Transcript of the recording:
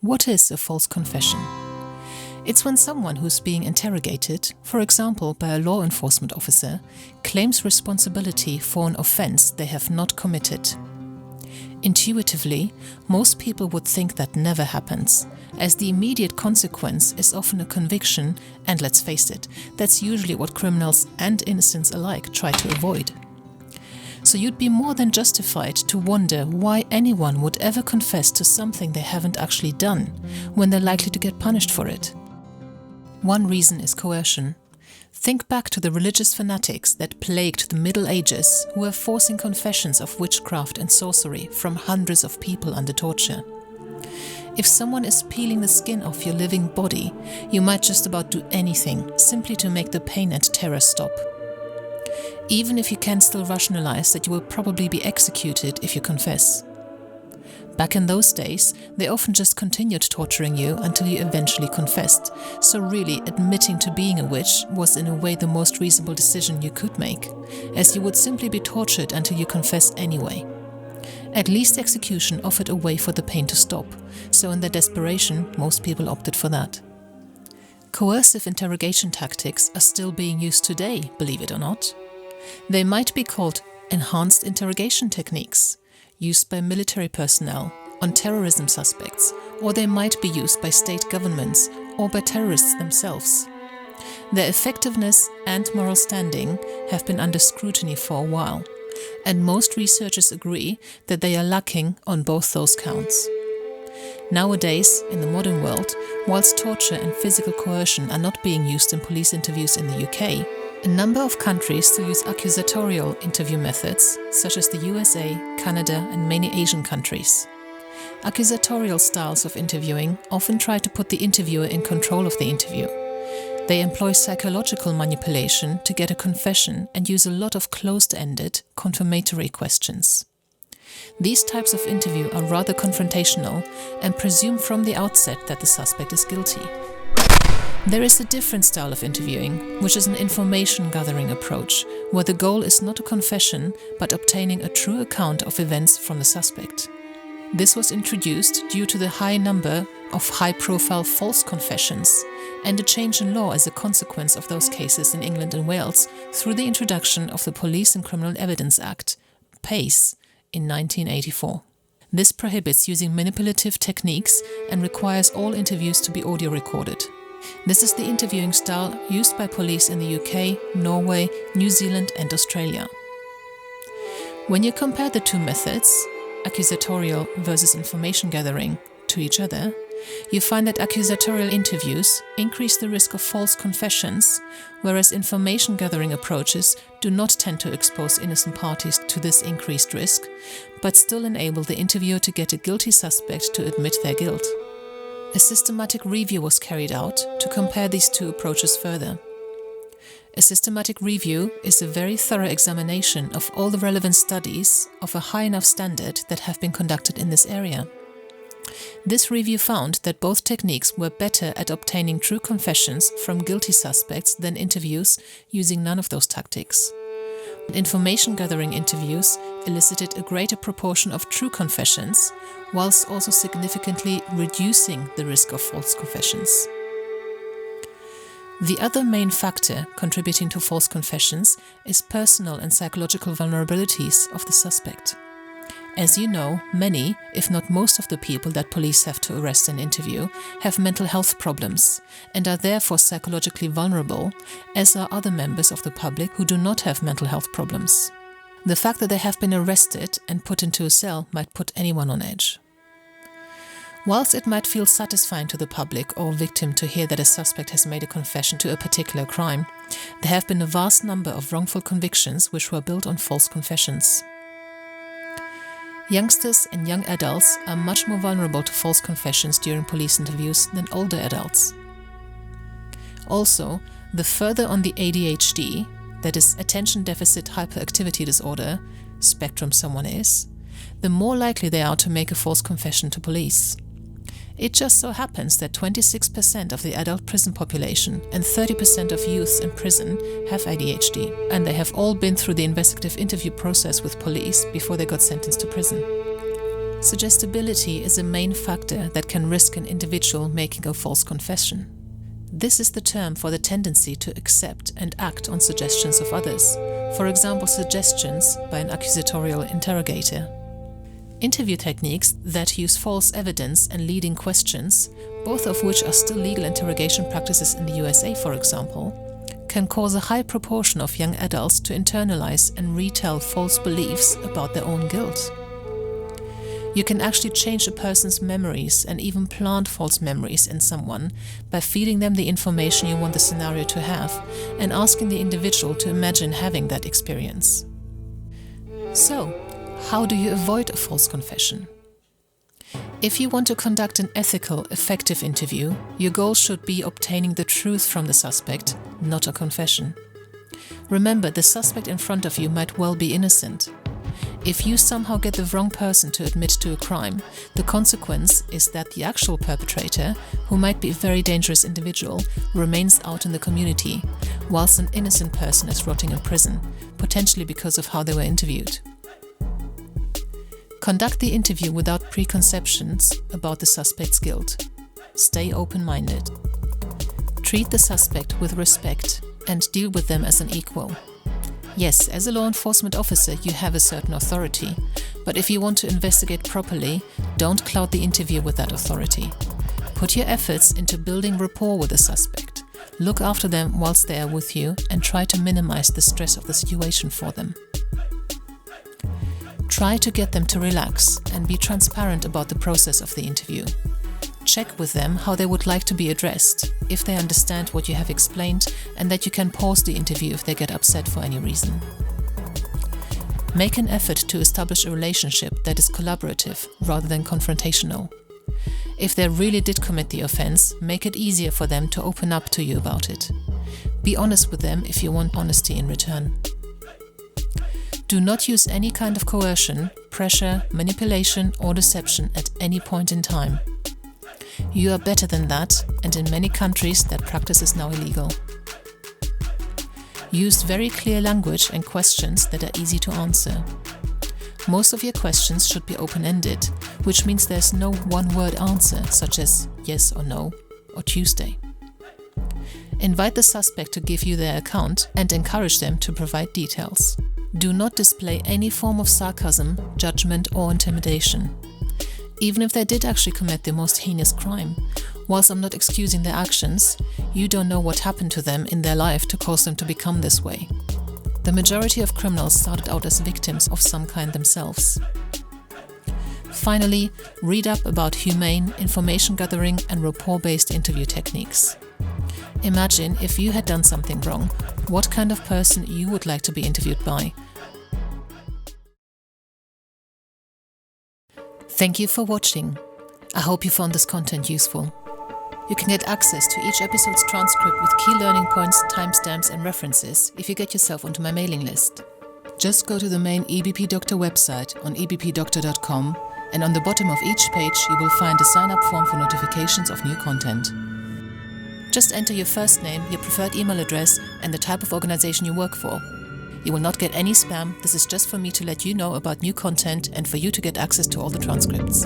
What is a false confession? It's when someone who's being interrogated, for example by a law enforcement officer, claims responsibility for an offense they have not committed. Intuitively, most people would think that never happens, as the immediate consequence is often a conviction, and let's face it, that's usually what criminals and innocents alike try to avoid. So you'd be more than justified to wonder why anyone would ever confess to something they haven't actually done, when they're likely to get punished for it. One reason is coercion. Think back to the religious fanatics that plagued the Middle Ages who were forcing confessions of witchcraft and sorcery from hundreds of people under torture. If someone is peeling the skin off your living body, you might just about do anything simply to make the pain and terror stop. Even if you can still rationalize that you will probably be executed if you confess. Back in those days, they often just continued torturing you until you eventually confessed, so really admitting to being a witch was in a way the most reasonable decision you could make, as you would simply be tortured until you confessed anyway. At least execution offered a way for the pain to stop, so in their desperation, most people opted for that. Coercive interrogation tactics are still being used today, believe it or not. They might be called enhanced interrogation techniques, used by military personnel on terrorism suspects, or they might be used by state governments or by terrorists themselves. Their effectiveness and moral standing have been under scrutiny for a while, and most researchers agree that they are lacking on both those counts. Nowadays, in the modern world, whilst torture and physical coercion are not being used in police interviews in the UK, a number of countries still use accusatorial interview methods, such as the USA, Canada, and many Asian countries. Accusatorial styles of interviewing often try to put the interviewer in control of the interview. They employ psychological manipulation to get a confession and use a lot of closed-ended, confirmatory questions. These types of interview are rather confrontational and presume from the outset that the suspect is guilty. There is a different style of interviewing, which is an information-gathering approach, where the goal is not a confession, but obtaining a true account of events from the suspect. This was introduced due to the high number of high-profile false confessions, and a change in law as a consequence of those cases in England and Wales through the introduction of the Police and Criminal Evidence Act, PACE, in 1984. This prohibits using manipulative techniques and requires all interviews to be audio recorded. This is the interviewing style used by police in the UK, Norway, New Zealand and Australia. When you compare the two methods, accusatorial versus information gathering, to each other, you find that accusatorial interviews increase the risk of false confessions, whereas information gathering approaches do not tend to expose innocent parties to this increased risk, but still enable the interviewer to get a guilty suspect to admit their guilt. A systematic review was carried out to compare these two approaches further. A systematic review is a very thorough examination of all the relevant studies of a high enough standard that have been conducted in this area. This review found that both techniques were better at obtaining true confessions from guilty suspects than interviews using none of those tactics. Information-gathering interviews elicited a greater proportion of true confessions, whilst also significantly reducing the risk of false confessions. The other main factor contributing to false confessions is personal and psychological vulnerabilities of the suspect. As you know, many, if not most of the people that police have to arrest and interview have mental health problems and are therefore psychologically vulnerable, as are other members of the public who do not have mental health problems. The fact that they have been arrested and put into a cell might put anyone on edge. Whilst it might feel satisfying to the public or victim to hear that a suspect has made a confession to a particular crime, there have been a vast number of wrongful convictions which were built on false confessions. Youngsters and young adults are much more vulnerable to false confessions during police interviews than older adults. Also, the further on the ADHD, that is attention deficit hyperactivity disorder, spectrum someone is, the more likely they are to make a false confession to police. It just so happens that 26% of the adult prison population and 30% of youths in prison have ADHD, and they have all been through the investigative interview process with police before they got sentenced to prison. Suggestibility is a main factor that can risk an individual making a false confession. This is the term for the tendency to accept and act on suggestions of others, for example, suggestions by an accusatorial interrogator. Interview techniques that use false evidence and leading questions, both of which are still legal interrogation practices in the USA, for example, can cause a high proportion of young adults to internalize and retell false beliefs about their own guilt. You can actually change a person's memories and even plant false memories in someone by feeding them the information you want the scenario to have and asking the individual to imagine having that experience. So, how do you avoid a false confession? If you want to conduct an ethical, effective interview, your goal should be obtaining the truth from the suspect, not a confession. Remember, the suspect in front of you might well be innocent. If you somehow get the wrong person to admit to a crime, the consequence is that the actual perpetrator, who might be a very dangerous individual, remains out in the community, whilst an innocent person is rotting in prison, potentially because of how they were interviewed. Conduct the interview without preconceptions about the suspect's guilt. Stay open-minded. Treat the suspect with respect and deal with them as an equal. Yes, as a law enforcement officer, you have a certain authority, but if you want to investigate properly, don't cloud the interview with that authority. Put your efforts into building rapport with the suspect. Look after them whilst they are with you and try to minimize the stress of the situation for them. Try to get them to relax and be transparent about the process of the interview. Check with them how they would like to be addressed, if they understand what you have explained, and that you can pause the interview if they get upset for any reason. Make an effort to establish a relationship that is collaborative rather than confrontational. If they really did commit the offense, make it easier for them to open up to you about it. Be honest with them if you want honesty in return. Do not use any kind of coercion, pressure, manipulation, or deception at any point in time. You are better than that, and in many countries that practice is now illegal. Use very clear language and questions that are easy to answer. Most of your questions should be open-ended, which means there's no one-word answer, such as yes or no, or Tuesday. Invite the suspect to give you their account and encourage them to provide details. Do not display any form of sarcasm, judgment, or intimidation. Even if they did actually commit the most heinous crime, whilst I'm not excusing their actions, you don't know what happened to them in their life to cause them to become this way. The majority of criminals started out as victims of some kind themselves. Finally, read up about humane, information gathering and rapport-based interview techniques. Imagine if you had done something wrong, what kind of person you would like to be interviewed by. Thank you for watching. I hope you found this content useful. You can get access to each episode's transcript with key learning points, timestamps and references if you get yourself onto my mailing list. Just go to the main EBP Dr website on ebpdoctor.com, and on the bottom of each page you will find a sign-up form for notifications of new content. Just enter your first name, your preferred email address and the type of organization you work for. You will not get any spam. This is just for me to let you know about new content and for you to get access to all the transcripts.